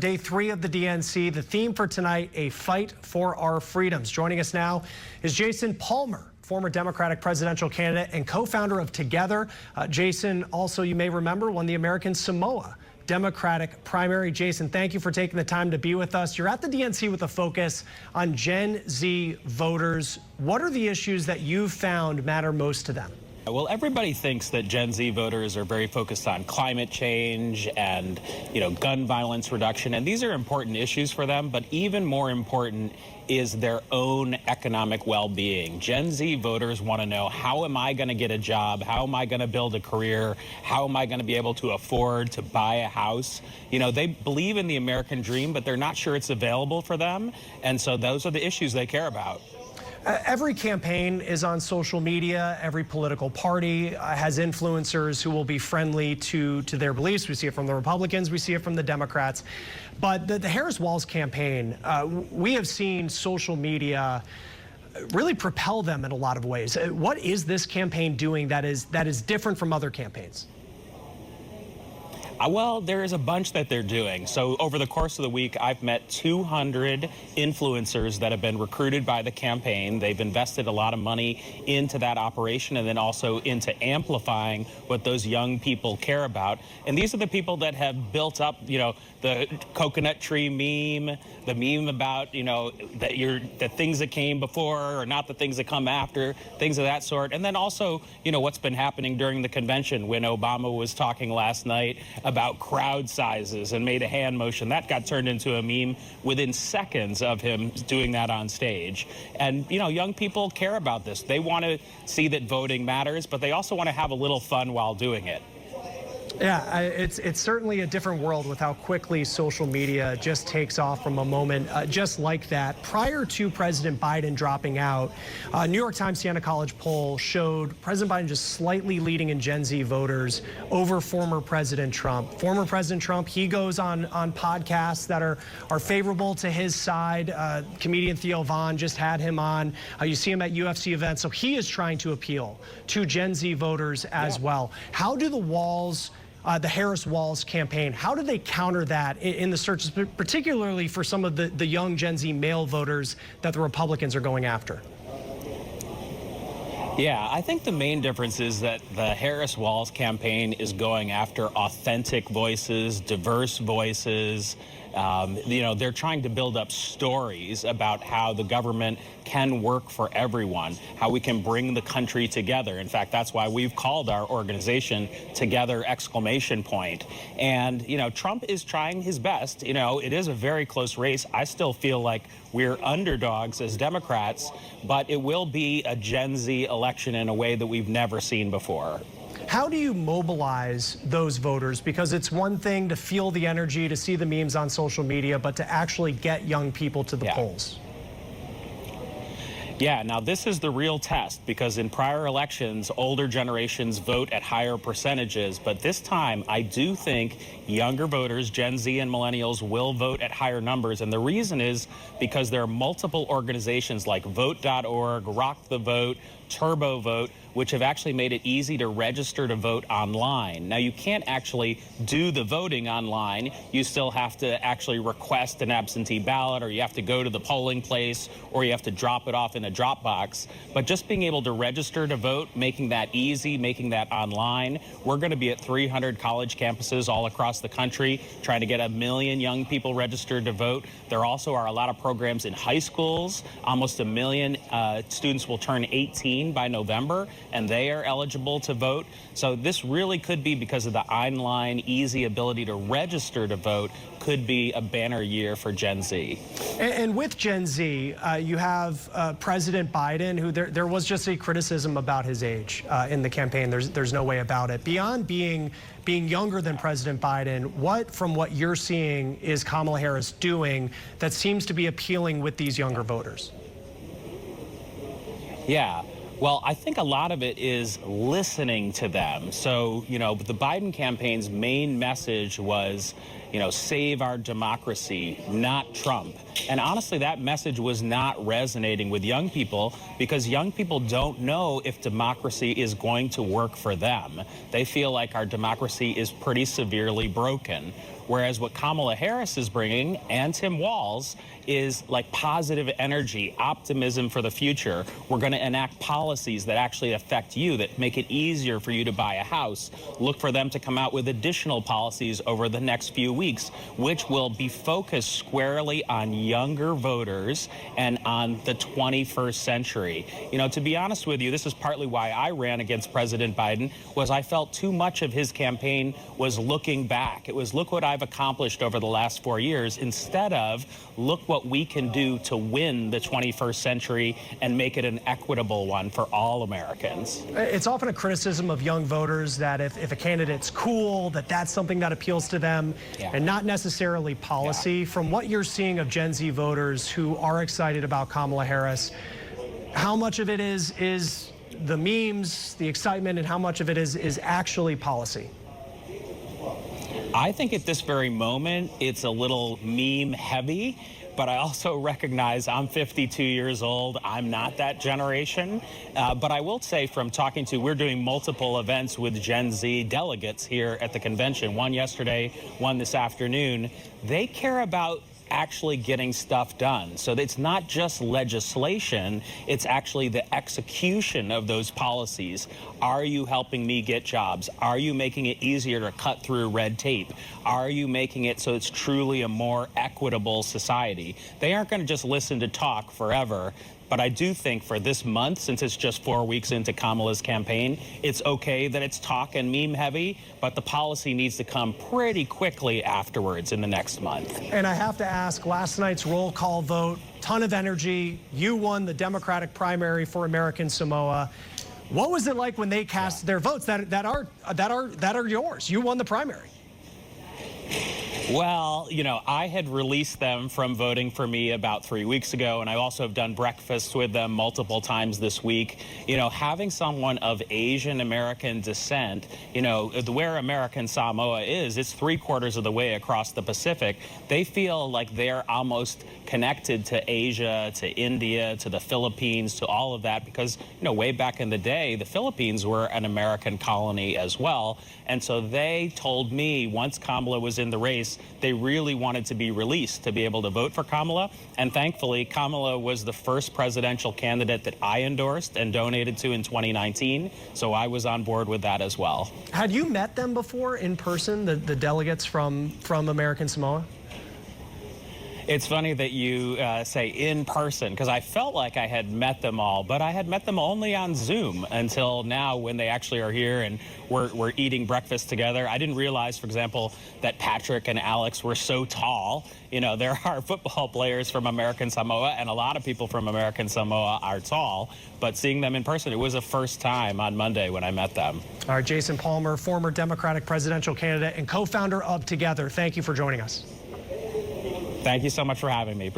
Day 3 of the DNC. The theme for tonight, a fight for our freedoms. Joining us now is Jason Palmer, former Democratic presidential candidate and co-founder of Together. Jason, also, you may remember, won the American Samoa Democratic primary. Jason, thank you for taking the time to be with us. You're at the DNC with a focus on Gen Z voters. What are the issues that you've found matter most to them? Well, everybody thinks that Gen Z voters are very focused on climate change and, gun violence reduction, and these are important issues for them, but even more important is their own economic well-being. Gen Z voters want to know, how am I going to get a job? How am I going to build a career? How am I going to be able to afford to buy a house? They believe in the American dream, but they're not sure it's available for them, and so those are the issues they care about. Every campaign is on social media. Every political party has influencers who will be friendly to their beliefs. We see it from the Republicans. We see it from the Democrats. But the Harris-Walz campaign, we have seen social media really propel them in a lot of ways. What is this campaign doing that is different from other campaigns? Well, there is a bunch that they're doing. So over the course of the week, I've met 200 influencers that have been recruited by the campaign. They've invested a lot of money into that operation and then also into amplifying what those young people care about. And these are the people that have built up, the coconut tree meme, the meme about, the things that came before or not the things that come after, things of that sort. And then also, what's been happening during the convention when Obama was talking last night about crowd sizes and made a hand motion. That got turned into a meme within seconds of him doing that on stage. And, young people care about this. They want to see that voting matters, but they also want to have a little fun while doing it. Yeah, it's certainly a different world with how quickly social media just takes off from a moment just like that. Prior to President Biden dropping out, New York Times Siena College poll showed President Biden just slightly leading in Gen Z voters over former President Trump. Former President Trump, he goes on podcasts that are favorable to his side. Comedian Theo Von just had him on. You see him at UFC events. So he is trying to appeal to Gen Z voters as well. How do the Harris-Walz campaign, how do they counter that in the searches, particularly for some of the young Gen Z male voters that the Republicans are going after? Yeah, I think the main difference is that the Harris-Walz campaign is going after authentic voices, diverse voices. They're trying to build up stories about how the government can work for everyone, how we can bring the country together. In fact, that's why we've called our organization Together! And, Trump is trying his best. It is a very close race. I still feel like we're underdogs as Democrats, but it will be a Gen Z election in a way that we've never seen before. How do you mobilize those voters? Because it's one thing to feel the energy, to see the memes on social media, but to actually get young people to the polls. Yeah, now this is the real test, because in prior elections, older generations vote at higher percentages. But this time, I do think younger voters, Gen Z and millennials, will vote at higher numbers. And the reason is because there are multiple organizations like Vote.org, Rock the Vote, Turbo Vote, which have actually made it easy to register to vote online. Now, you can't actually do the voting online. You still have to actually request an absentee ballot, or you have to go to the polling place, or you have to drop it off in a drop box. But just being able to register to vote, making that easy, making that online. We're going to be at 300 college campuses all across the country, trying to get 1 million young people registered to vote. There also are a lot of programs in high schools. Almost 1 million students will turn 18 by November, and they are eligible to vote. So this really could be, because of the online easy ability to register to vote, could be a banner year for Gen Z. And with Gen Z, you have President Biden, who there was just a criticism about his age in the campaign. There's no way about it. Beyond being younger than President Biden, from what you're seeing is Kamala Harris doing that seems to be appealing with these younger voters? Yeah. Well, I think a lot of it is listening to them. So, the Biden campaign's main message was, save our democracy, not Trump. And honestly, that message was not resonating with young people, because young people don't know if democracy is going to work for them. They feel like our democracy is pretty severely broken. Whereas what Kamala Harris is bringing, and Tim Walz, is like positive energy, optimism for the future. We're going to enact policies that actually affect you, that make it easier for you to buy a house. Look for them to come out with additional policies over the next few weeks, which will be focused squarely on younger voters and on the 21st century. You know, to be honest with you, this is partly why I ran against President Biden, was I felt too much of his campaign was looking back. It was, look what I've accomplished over the last 4 years, instead of look what we can do to win the 21st century and make it an equitable one for all Americans. It's often a criticism of young voters that if a candidate's cool, that's something that appeals to them, and not necessarily policy. From what you're seeing of Gen Z voters who are excited about Kamala Harris, how much of it is the memes, the excitement, and how much of it is actually policy? I think at this very moment, it's a little meme heavy, but I also recognize I'm 52 years old. I'm not that generation. But I will say, from talking to, we're doing multiple events with Gen Z delegates here at the convention, one yesterday, one this afternoon. They care about actually getting stuff done. So it's not just legislation, it's actually the execution of those policies. Are you helping me get jobs? Are you making it easier to cut through red tape? Are you making it so it's truly a more equitable society? They aren't going to just listen to talk forever. But I do think for this month, since it's just 4 weeks into Kamala's campaign, it's okay that it's talk and meme heavy, but the policy needs to come pretty quickly afterwards in the next month. And I have to ask, last night's roll call vote, ton of energy. You won the Democratic primary for American Samoa. What was it like when they cast their votes that are yours? You won the primary. Well, you know, I had released them from voting for me about 3 weeks ago, and I also have done breakfasts with them multiple times this week. You know, having someone of Asian American descent, you know, where American Samoa is, it's 3/4 of the way across the Pacific. They feel like they're almost connected to Asia, to India, to the Philippines, to all of that, because, you know, way back in the day, the Philippines were an American colony as well. And so they told me, once Kamala was in the race, they really wanted to be released to be able to vote for Kamala. And thankfully, Kamala was the first presidential candidate that I endorsed and donated to in 2019. So I was on board with that as well. Had you met them before in person, the delegates from American Samoa? It's funny that you say in person, because I felt like I had met them all, but I had met them only on Zoom until now, when they actually are here and we're eating breakfast together. I didn't realize, for example, that Patrick and Alex were so tall. You know, there are football players from American Samoa, and a lot of people from American Samoa are tall, but seeing them in person, it was a first time on Monday when I met them. All right, Jason Palmer, former Democratic presidential candidate and co-founder of Together. Thank you for joining us. Thank you so much for having me.